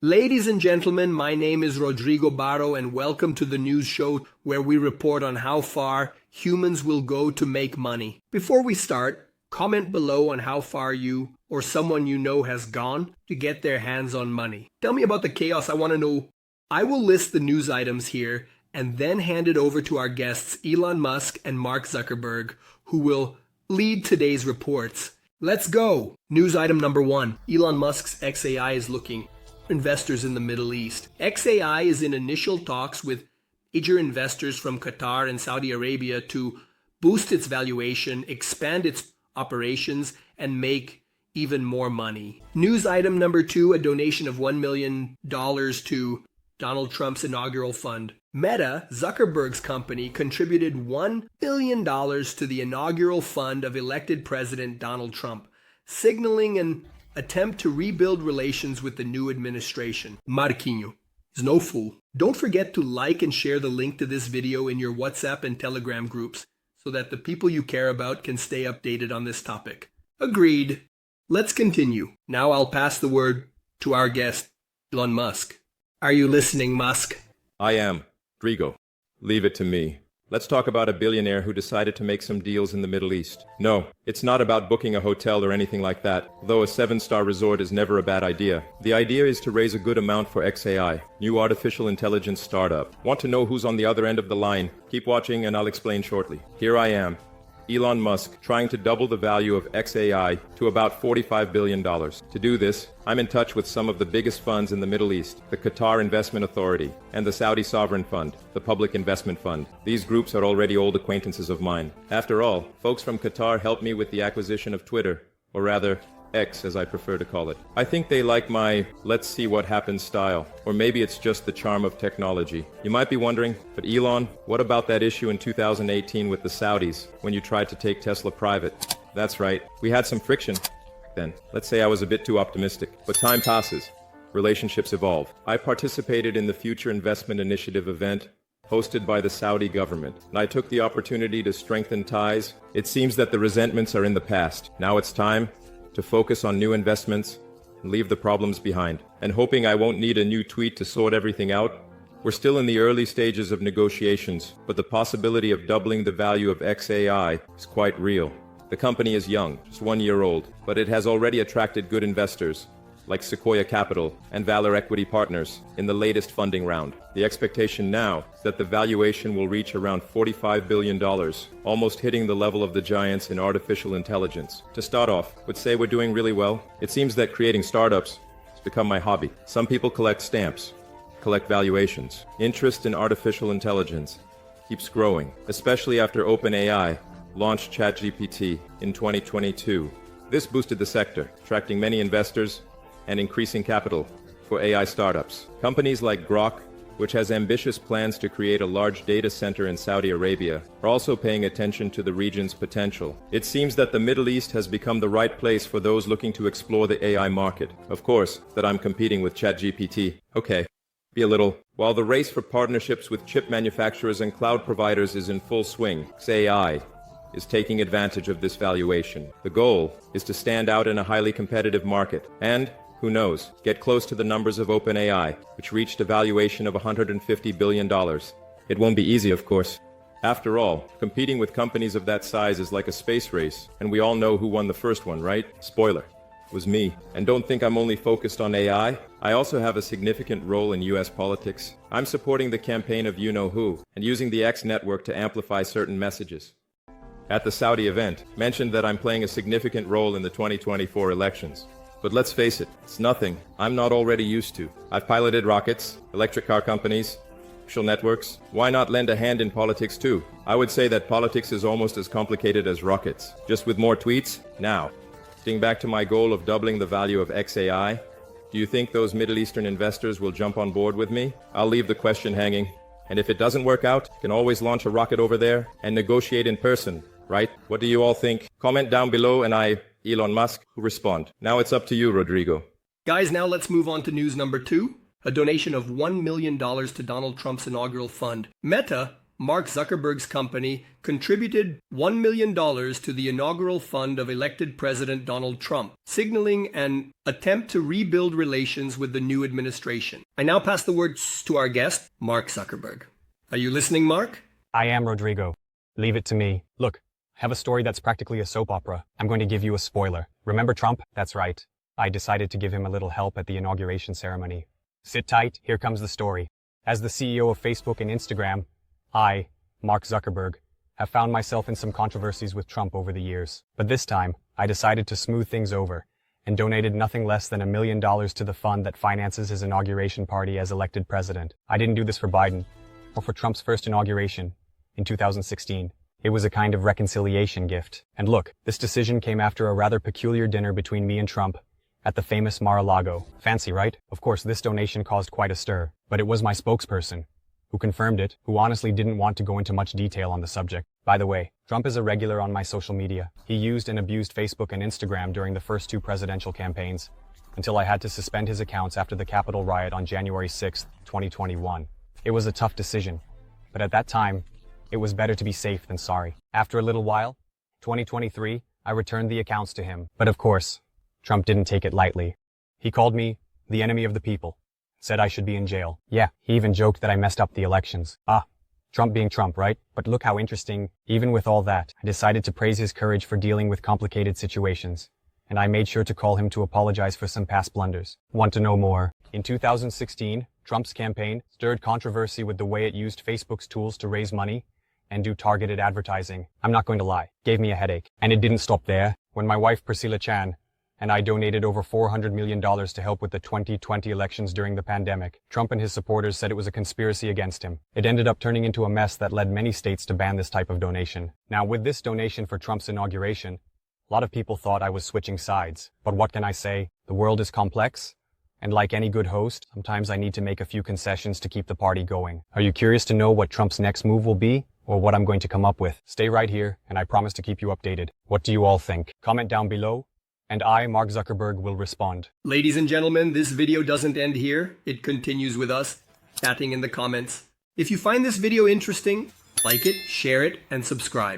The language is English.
Ladies and gentlemen, my name is Rodrigo Barro and welcome to the news show where we report on how far humans will go to make money. Before we start, comment below on how far you or someone you know has gone to get their hands on money. Tell me about the chaos. I want to know. I will list the news items here and then hand it over to our guests Elon Musk and Mark Zuckerberg, who will lead today's reports. Let's go! News item number 1. Elon Musk's xAI is looking investors in the Middle East. xAI is in initial talks with major investors from Qatar and Saudi Arabia to boost its valuation, expand its operations, and make even more money. News item number 2, a donation of $1 million to Donald Trump's inaugural fund. Meta, Zuckerberg's company, contributed $1 billion to the inaugural fund of elected President Donald Trump, signaling an attempt to rebuild relations with the new administration. Marquinho is no fool. Don't forget to like and share the link to this video in your WhatsApp and Telegram groups so that the people you care about can stay updated on this topic. Agreed. Let's continue. Now I'll pass the word to our guest, Elon Musk. Are you listening, Musk? I am. Rodrigo, leave it to me. Let's talk about a billionaire who decided to make some deals in the Middle East. No, it's not about booking a hotel or anything like that, though a 7-star resort is never a bad idea. The idea is to raise a good amount for xAI, new artificial intelligence startup. Want to know who's on the other end of the line? Keep watching and I'll explain shortly. Here I am, Elon Musk, trying to double the value of xAI to about $45 billion. To do this, I'm in touch with some of the biggest funds in the Middle East, the Qatar Investment Authority, and the Saudi Sovereign Fund, the Public Investment Fund. These groups are already old acquaintances of mine. After all, folks from Qatar helped me with the acquisition of Twitter, or rather, X as I prefer to call it. I think they like my let's see what happens style, or maybe it's just the charm of technology. You might be wondering, but Elon, what about that issue in 2018 with the Saudis when you tried to take Tesla private? That's right, we had some friction then. Let's say I was a bit too optimistic, but time passes. Relationships evolve. I participated in the Future Investment Initiative event hosted by the Saudi government, and I took the opportunity to strengthen ties. It seems that the resentments are in the past. Now it's time to focus on new investments and leave the problems behind. And hoping I won't need a new tweet to sort everything out, we're still in the early stages of negotiations, but the possibility of doubling the value of xAI is quite real. The company is young, just 1 year old, but it has already attracted good investors like Sequoia Capital and Valor Equity Partners in the latest funding round. The expectation now is that the valuation will reach around $45 billion, almost hitting the level of the giants in artificial intelligence. To start off, would say we're doing really well. It seems that creating startups has become my hobby. Some people collect stamps, collect valuations. Interest in artificial intelligence keeps growing, especially after OpenAI launched ChatGPT in 2022. This boosted the sector, attracting many investors and increasing capital for AI startups. Companies like Grok, which has ambitious plans to create a large data center in Saudi Arabia, are also paying attention to the region's potential. It seems that the Middle East has become the right place for those looking to explore the AI market. Of course, that I'm competing with ChatGPT. Okay, be a little. While the race for partnerships with chip manufacturers and cloud providers is in full swing, xAI is taking advantage of this valuation. The goal is to stand out in a highly competitive market and, who knows, get close to the numbers of OpenAI, which reached a valuation of $150 billion. It won't be easy, of course. After all, competing with companies of that size is like a space race, and we all know who won the first one, right? Spoiler, it was me. And don't think I'm only focused on AI. I also have a significant role in US politics. I'm supporting the campaign of you-know-who, and using the X network to amplify certain messages. At the Saudi event, mentioned that I'm playing a significant role in the 2024 elections. But let's face it, it's nothing I'm not already used to. I've piloted rockets, electric car companies, social networks. Why not lend a hand in politics too? I would say that politics is almost as complicated as rockets, just with more tweets. Now, getting back to my goal of doubling the value of xAI, do you think those Middle Eastern investors will jump on board with me? I'll leave the question hanging. And if it doesn't work out, you can always launch a rocket over there and negotiate in person, right? What do you all think? Comment down below and Elon Musk, will respond. Now it's up to you, Rodrigo. Guys, now let's move on to news number 2. A donation of $1 million to Donald Trump's inaugural fund. Meta, Mark Zuckerberg's company contributed $1 million to the inaugural fund of elected President Donald Trump, signaling an attempt to rebuild relations with the new administration. I now pass the word to our guest, Mark Zuckerberg. Are you listening, Mark? I am, Rodrigo. Leave it to me. Look, I have a story that's practically a soap opera. I'm going to give you a spoiler. Remember Trump? That's right. I decided to give him a little help at the inauguration ceremony. Sit tight, here comes the story. As the CEO of Facebook and Instagram, I, Mark Zuckerberg, have found myself in some controversies with Trump over the years. But this time, I decided to smooth things over and donated nothing less than $1 million to the fund that finances his inauguration party as elected president. I didn't do this for Biden or for Trump's first inauguration in 2016. It was a kind of reconciliation gift. And look, this decision came after a rather peculiar dinner between me and Trump at the famous Mar-a-Lago. Fancy, right? Of course, this donation caused quite a stir, but it was my spokesperson who confirmed it, who honestly didn't want to go into much detail on the subject. By the way, Trump is a regular on my social media. He used and abused Facebook and Instagram during the first two presidential campaigns, until I had to suspend his accounts after the Capitol riot on January 6, 2021. It was a tough decision, but at that time, it was better to be safe than sorry. After a little while, 2023, I returned the accounts to him. But of course, Trump didn't take it lightly. He called me the enemy of the people, said I should be in jail. Yeah, he even joked that I messed up the elections. Trump being Trump, right? But look how interesting. Even with all that, I decided to praise his courage for dealing with complicated situations. And I made sure to call him to apologize for some past blunders. Want to know more? In 2016, Trump's campaign stirred controversy with the way it used Facebook's tools to raise money and do targeted advertising. I'm not going to lie, gave me a headache. And it didn't stop there. When my wife Priscilla Chan and I donated over $400 million to help with the 2020 elections during the pandemic, Trump and his supporters said it was a conspiracy against him. It ended up turning into a mess that led many states to ban this type of donation. Now, with this donation for Trump's inauguration, a lot of people thought I was switching sides. But what can I say? The world is complex, and like any good host, sometimes I need to make a few concessions to keep the party going. Are you curious to know what Trump's next move will be, or what I'm going to come up with? Stay right here, and I promise to keep you updated. What do you all think? Comment down below, and I, Mark Zuckerberg, will respond. Ladies and gentlemen, this video doesn't end here. It continues with us chatting in the comments. If you find this video interesting, like it, share it, and subscribe.